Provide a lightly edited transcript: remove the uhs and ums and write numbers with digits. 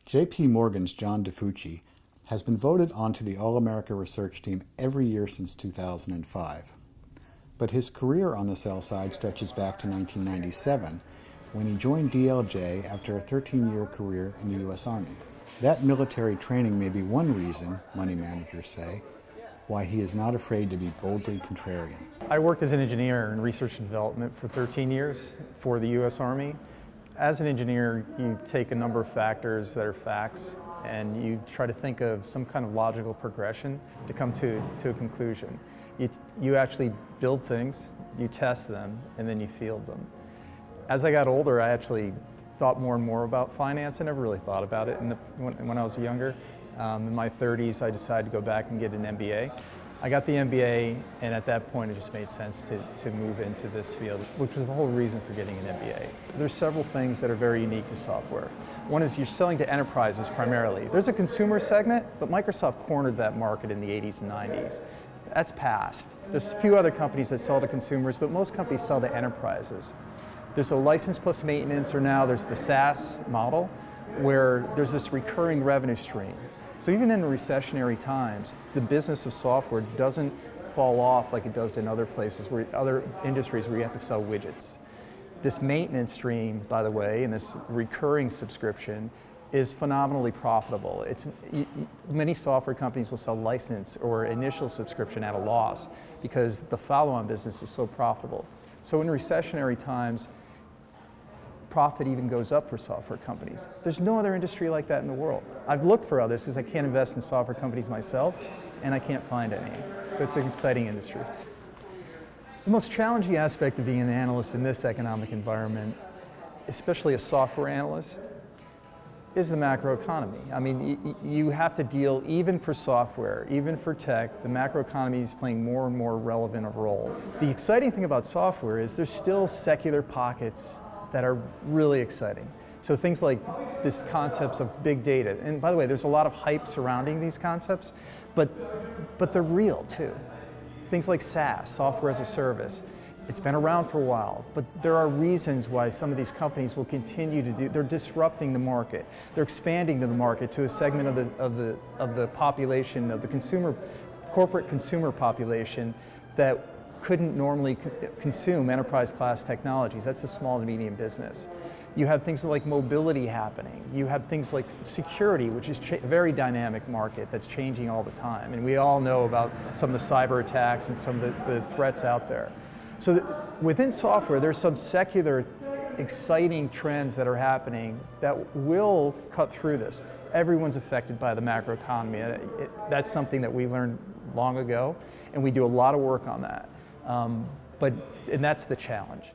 J.P. Morgan's John DiFucci has been voted onto the All-America research team every year since 2005. But his career on the sell side stretches back to 1997, when he joined DLJ after a 13-year career in the U.S. Army. That military training may be one reason, money managers say, why he is not afraid to be boldly contrarian. I worked as an engineer in research and development for 13 years for the U.S. Army. As an engineer, you take a number of factors that are facts and you try to think of some kind of logical progression to come to a conclusion. You actually build things, you test them, and then you field them. As I got older, I actually thought more and more about finance. I never really thought about it when I was younger. In my 30s, I decided to go back and get an MBA. I got the MBA, and at that point it just made sense to move into this field, which was the whole reason for getting an MBA. There's several things that are very unique to software. One is you're selling to enterprises primarily. There's a consumer segment, but Microsoft cornered that market in the 80s and 90s. That's past. There's a few other companies that sell to consumers, but most companies sell to enterprises. There's a license plus maintenance, or now there's the SaaS model, where there's this recurring revenue stream. So even in recessionary times, the business of software doesn't fall off like it does in other places, other industries where you have to sell widgets. This maintenance stream, by the way, and this recurring subscription is phenomenally profitable. Many software companies will sell license or initial subscription at a loss because the follow-on business is so profitable. So in recessionary times, profit even goes up for software companies. There's no other industry like that in the world. I've looked for others because I can't invest in software companies myself, and I can't find any. So it's an exciting industry. The most challenging aspect of being an analyst in this economic environment, especially a software analyst, is the macroeconomy. I mean, you have to deal, even for software, even for tech, the macroeconomy is playing more and more relevant a role. The exciting thing about software is there's still secular pockets that are really exciting. So things like this concepts of big data, and by the way, there's a lot of hype surrounding these concepts, but they're real too. Things like SaaS, software as a service. It's been around for a while, but there are reasons why some of these companies will continue to do. They're disrupting the market. They're expanding to the market to a segment of the population, of the corporate consumer population that couldn't normally consume enterprise class technologies. That's the small and medium business. You have things like mobility happening. You have things like security, which is a very dynamic market that's changing all the time. And we all know about some of the cyber attacks and some of the threats out there. So within software, there's some secular, exciting trends that are happening that will cut through this. Everyone's affected by the macroeconomy. That's something that we learned long ago, and we do a lot of work on that. And that's the challenge.